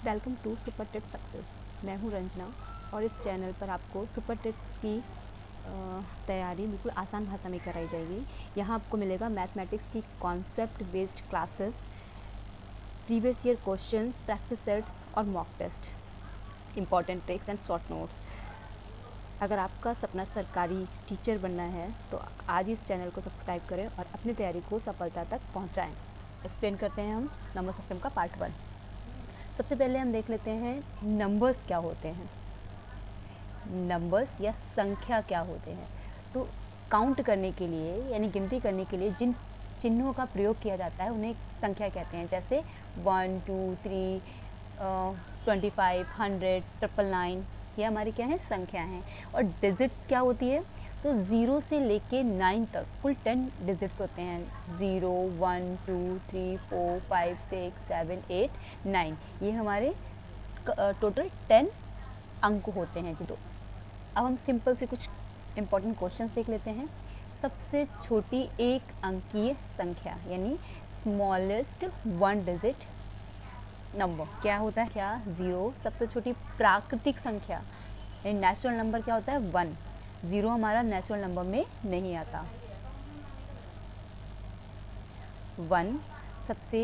Welcome to super TET success. मैं हूं रंजना और इस चैनल पर आपको सुपर टेट की तैयारी बिल्कुल आसान भाषा में कराई जाएगी। यहाँ आपको मिलेगा मैथमेटिक्स की concept based classes, previous year questions, practice sets और mock test, important tricks and short notes. अगर आपका सपना सरकारी टीचर बनना है तो आज इस चैनल को सब्सक्राइब करें और अपनी तैयारी को सफलता तक पहुँचाएँ। एक्सप्लेन करते हैं हम नंबर सिस्टम का पार्ट 1। सबसे पहले हम देख लेते हैं नंबर्स क्या होते हैं। नंबर्स या संख्या क्या होते हैं। तो काउंट करने के लिए यानी गिनती करने के लिए जिन चिन्हों का प्रयोग किया जाता है उन्हें संख्या कहते हैं। जैसे 1, 2, 3, 25, 100, 999, ये हमारी क्या है, संख्या हैं। और डिजिट क्या होती है, तो 0 से लेके 9 तक कुल 10 डिजिट्स होते हैं। 0, 1, 2, 3, 4, 5, 6, 7, 8, 9, ये हमारे टोटल 10 अंक होते हैं जी। तो अब हम सिंपल से कुछ इम्पोर्टेंट क्वेश्चंस देख लेते हैं। सबसे छोटी एक अंकीय संख्या यानी स्मॉलेस्ट 1 डिजिट नंबर क्या होता है, क्या 0। सबसे छोटी प्राकृतिक संख्या यानी नेचुरल नंबर क्या होता है, 1। 0 हमारा नेचुरल नंबर में नहीं आता। 1 सबसे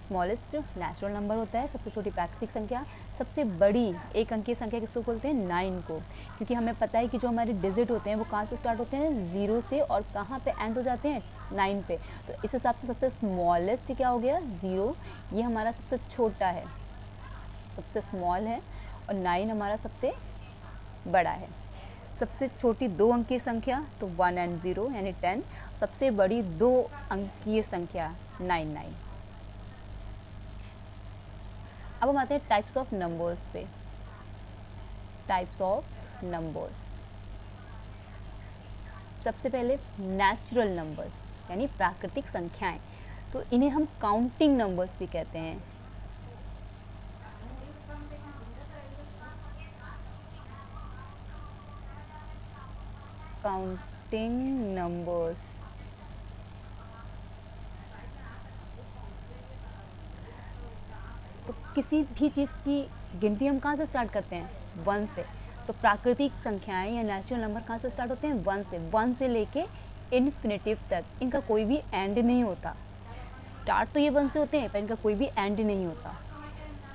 स्मॉलेस्ट नेचुरल नंबर होता है, सबसे छोटी प्राकृतिक संख्या। सबसे बड़ी एक अंकीय संख्या किसको बोलते हैं, 9 को, क्योंकि हमें पता है कि जो हमारे डिजिट होते हैं वो कहाँ से स्टार्ट होते हैं, 0 से, और कहाँ पे एंड हो जाते हैं, 9 पे। तो इस हिसाब से सबसे स्मॉलेस्ट क्या हो गया, 0। ये हमारा सबसे छोटा है, सबसे स्मॉल है, और 9 हमारा सबसे बड़ा है। सबसे छोटी 2 अंकीय संख्या तो 1 और 0 यानी 10। सबसे बड़ी 2 अंकीय संख्या 99। अब हम आते हैं टाइप्स ऑफ नंबर्स पे। टाइप्स ऑफ नंबर्स, सबसे पहले नेचुरल नंबर्स यानी प्राकृतिक संख्याएं, तो इन्हें हम काउंटिंग नंबर्स भी कहते हैं। काउंटिंग नंबर्स, तो किसी भी चीज़ की गिनती हम कहाँ से स्टार्ट करते हैं, 1 से। तो प्राकृतिक संख्याएं या नेचुरल नंबर कहाँ से स्टार्ट होते हैं, 1 से। 1 से लेके इन्फिनिटिव तक इनका कोई भी एंड नहीं होता। स्टार्ट तो ये 1 से होते हैं पर इनका कोई भी एंड नहीं होता।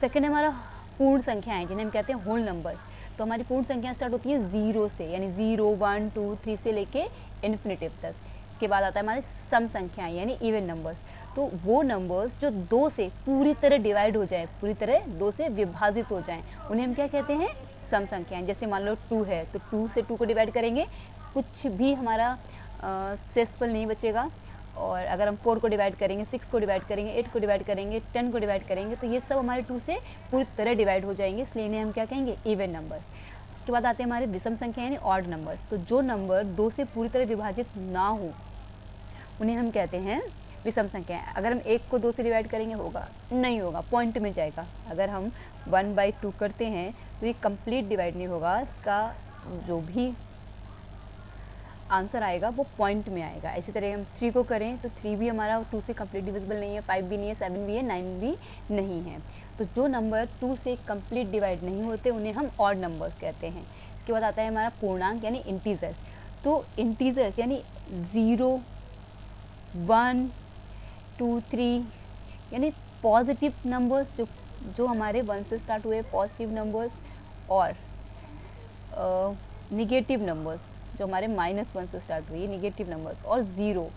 सेकेंड हमारा पूर्ण संख्याएं जिन्हें हम कहते हैं होल नंबर्स। तो हमारी पूर्ण संख्या स्टार्ट होती है 0 से, यानी 0, 1, 2, 3 से लेके इन्फिनिटिव तक। इसके बाद आता है हमारे सम संख्याएं यानी इवन नंबर्स। तो वो नंबर्स जो 2 से पूरी तरह डिवाइड हो जाए, पूरी तरह 2 से विभाजित हो जाएं, उन्हें हम क्या कहते हैं, सम संख्याएं। जैसे मान लो 2 है तो 2 से 2 को डिवाइड करेंगे, कुछ भी हमारा शेषफल नहीं बचेगा। और अगर हम 4 को डिवाइड करेंगे, 6 को डिवाइड करेंगे, 8 को डिवाइड करेंगे, 10 को डिवाइड करेंगे, तो ये सब हमारे 2 से पूरी तरह डिवाइड हो जाएंगे, इसलिए इन्हें हम क्या कहेंगे, इवन नंबर्स। इसके बाद आते हैं हमारे विषम संख्या यानी ऑड नंबर्स। तो जो नंबर 2 से पूरी तरह विभाजित ना हो उन्हें हम कहते हैं विषम संख्याएं। अगर हम 1 को 2 से डिवाइड करेंगे, होगा नहीं, होगा, पॉइंट में जाएगा। अगर हम 1/2 करते हैं तो ये कंप्लीट डिवाइड नहीं होगा, इसका जो भी आंसर आएगा वो पॉइंट में आएगा। इसी तरह हम 3 को करें तो 3 भी हमारा 2 से कंप्लीट डिविजिबल नहीं है, 5 भी नहीं है, 7 भी है, 9 भी नहीं है। तो जो नंबर 2 से कंप्लीट डिवाइड नहीं होते उन्हें हम ऑड नंबर्स कहते हैं। इसके बाद आता है हमारा पूर्णांक यानी इंटीजर्स। तो इंटीजर्स यानी 0, 1, 2, 3 यानी पॉजिटिव नंबर्स, जो हमारे 1 से स्टार्ट हुए पॉजिटिव नंबर्स, और निगेटिव नंबर्स जो हमारे -1 से स्टार्ट हुई निगेटिव नंबर्स, और 0,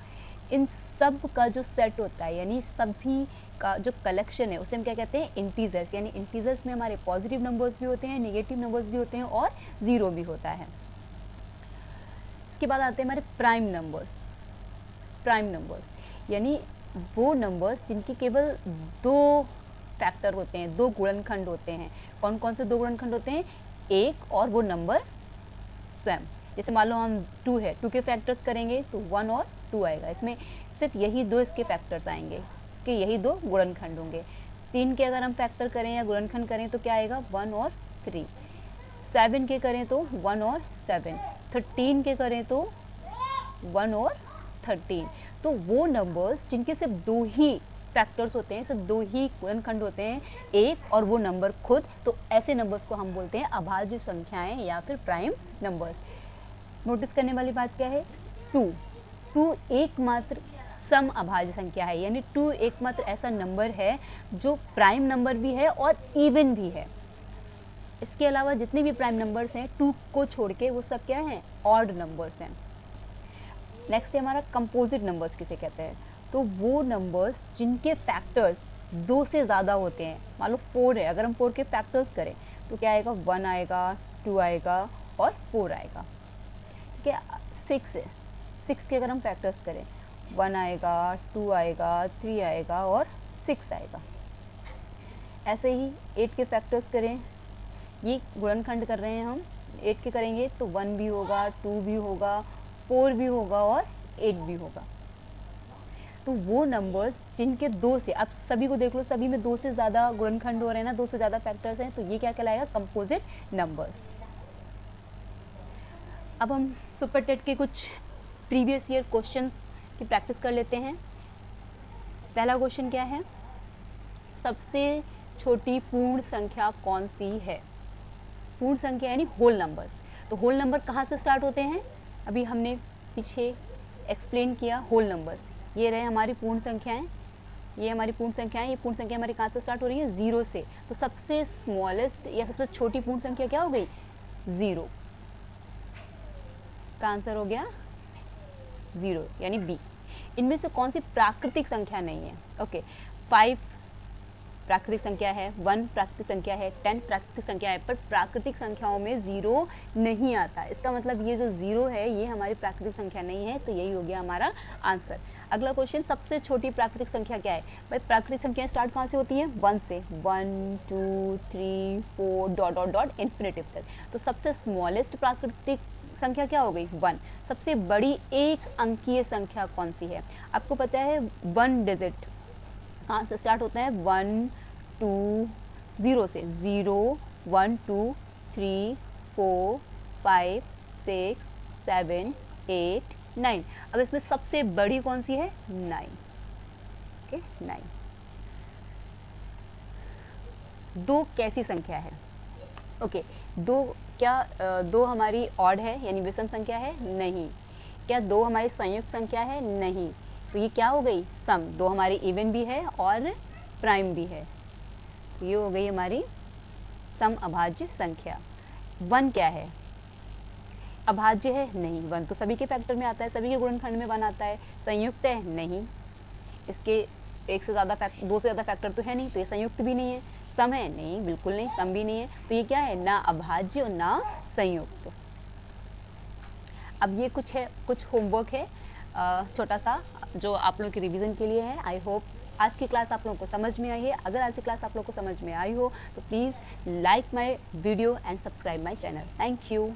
इन सब का जो सेट होता है यानी सभी का जो कलेक्शन है उसे हम क्या कहते हैं, इंटीजर्स। यानी इंटीजर्स में हमारे पॉजिटिव नंबर्स भी होते हैं, निगेटिव नंबर्स भी होते हैं, और 0 भी होता है। इसके बाद आते हैं हमारे प्राइम नंबर्स। प्राइम नंबर्स यानी वो नंबर्स जिनके केवल 2 फैक्टर होते हैं, 2 गुणनखंड होते हैं। कौन कौन से 2 गुणनखंड होते हैं, एक और वो नंबर स्वयं। जैसे मान लो हम 2 है, 2 के फैक्टर्स करेंगे तो 1 और 2 आएगा। इसमें सिर्फ यही 2 इसके फैक्टर्स आएंगे, इसके यही 2 गुणनखंड होंगे। 3 के अगर हम फैक्टर करें या गुणनखंड करें तो क्या आएगा, 1 और 3। 7 के करें तो 1 और 7। 13 के करें तो 1 और 13। तो वो नंबर्स जिनके सिर्फ 2 ही फैक्टर्स होते हैं, सिर्फ 2 ही गुणनखंड होते हैं, एक और वो नंबर खुद, तो ऐसे नंबर्स को हम बोलते हैं अभाज्य संख्याएं या फिर प्राइम नंबर्स। नोटिस करने वाली बात क्या है, 2 एकमात्र सम अभाज्य संख्या है, यानी 2 एकमात्र ऐसा नंबर है जो प्राइम नंबर भी है और इवन भी है। इसके अलावा जितने भी प्राइम नंबर्स हैं 2 को छोड़ के वो सब क्या हैं, ऑड नंबर्स हैं। नेक्स्ट है हमारा कंपोजिट नंबर्स किसे कहते हैं, तो वो नंबर्स जिनके फैक्टर्स 2 से ज़्यादा होते हैं। मान लो 4 है, अगर हम 4 के फैक्टर्स करें तो क्या आएगा, 1 आएगा, 2 आएगा और 4 आएगा। ठीक है, 6 है, 6 के अगर हम फैक्टर्स करें 1 आएगा, 2 आएगा, 3 आएगा और 6 आएगा। ऐसे ही 8 के फैक्टर्स करें, ये गुणनखंड कर रहे हैं हम, 8 के करेंगे तो 1 भी होगा, 2 भी होगा, 4 भी होगा और 8 भी होगा। तो वो नंबर्स जिनके 2 से, आप सभी को देख लो, सभी में 2 से ज़्यादा गुणनखंड हो रहे हैं ना, 2 से ज़्यादा फैक्टर्स हैं, तो ये क्या कहलाएगा, कंपोजिट नंबर्स। अब हम सुपर टेट के कुछ प्रीवियस ईयर क्वेश्चंस की प्रैक्टिस कर लेते हैं। पहला क्वेश्चन क्या है, सबसे छोटी पूर्ण संख्या कौन सी है। पूर्ण संख्या यानी होल नंबर्स। तो होल नंबर कहाँ से स्टार्ट होते हैं, अभी हमने पीछे एक्सप्लेन किया। होल नंबर्स ये रहे हमारी पूर्ण संख्याएं, ये हमारी पूर्ण संख्याएं, ये पूर्ण संख्या हमारी कहाँ से स्टार्ट हो रही है, 0 से। तो सबसे स्मॉलेस्ट या सबसे छोटी पूर्ण संख्या क्या हो गई, 0। इसका आंसर हो गया 0 यानी बी। इनमें से कौन सी प्राकृतिक संख्या नहीं है, ओके, 5 प्राकृतिक संख्या है, 1 प्राकृतिक संख्या है, 10 प्राकृतिक संख्या है, पर प्राकृतिक संख्याओं में 0 नहीं आता। इसका मतलब ये जो 0 है ये हमारी प्राकृतिक संख्या नहीं है, तो यही हो गया हमारा आंसर। अगला क्वेश्चन, सबसे छोटी प्राकृतिक संख्या क्या है। भाई प्राकृतिक संख्या स्टार्ट कहाँ से होती है, 1 से, 1 2 3 4 डॉट डॉट डॉट इन्फिनिटिव तक। तो सबसे स्मॉलेस्ट प्राकृतिक संख्या क्या हो गई, 1। सबसे बड़ी एक अंकीय संख्या कौन सी है, आपको पता है 1 डिजिट कहाँ से स्टार्ट होता है, 1 2 0 से, 0 1 2 3 4 5 6 7 8 9। अब इसमें सबसे बड़ी कौन सी है, 9। ओके, 9। 2 कैसी संख्या है, ओके, 2 क्या 2 हमारी ऑड है यानी विषम संख्या है, नहीं। क्या 2 हमारी संयुक्त संख्या है, नहीं। तो ये क्या हो गई, सम। 2 हमारी इवन भी है और प्राइम भी है, तो ये हो गई हमारी सम अभाज्य संख्या। 1 क्या है, अभाज्य है, नहीं। 1 तो सभी के फैक्टर में आता है, सभी के गुणनखंड में 1 आता है। संयुक्त है, नहीं। इसके 1 से ज़्यादा 2 से ज़्यादा फैक्टर तो है नहीं, तो ये संयुक्त भी नहीं है। सम है, नहीं, बिल्कुल नहीं, सम भी नहीं है। तो ये क्या है, ना अभाज्य और ना संयुक्त। अब ये कुछ होमवर्क है छोटा सा, जो आप लोगों के रिवीजन के लिए है। आई होप आज की क्लास आप लोगों को समझ में आई है। अगर आज की क्लास आप लोगों को समझ में आई हो तो please like my video and subscribe my channel. Thank you.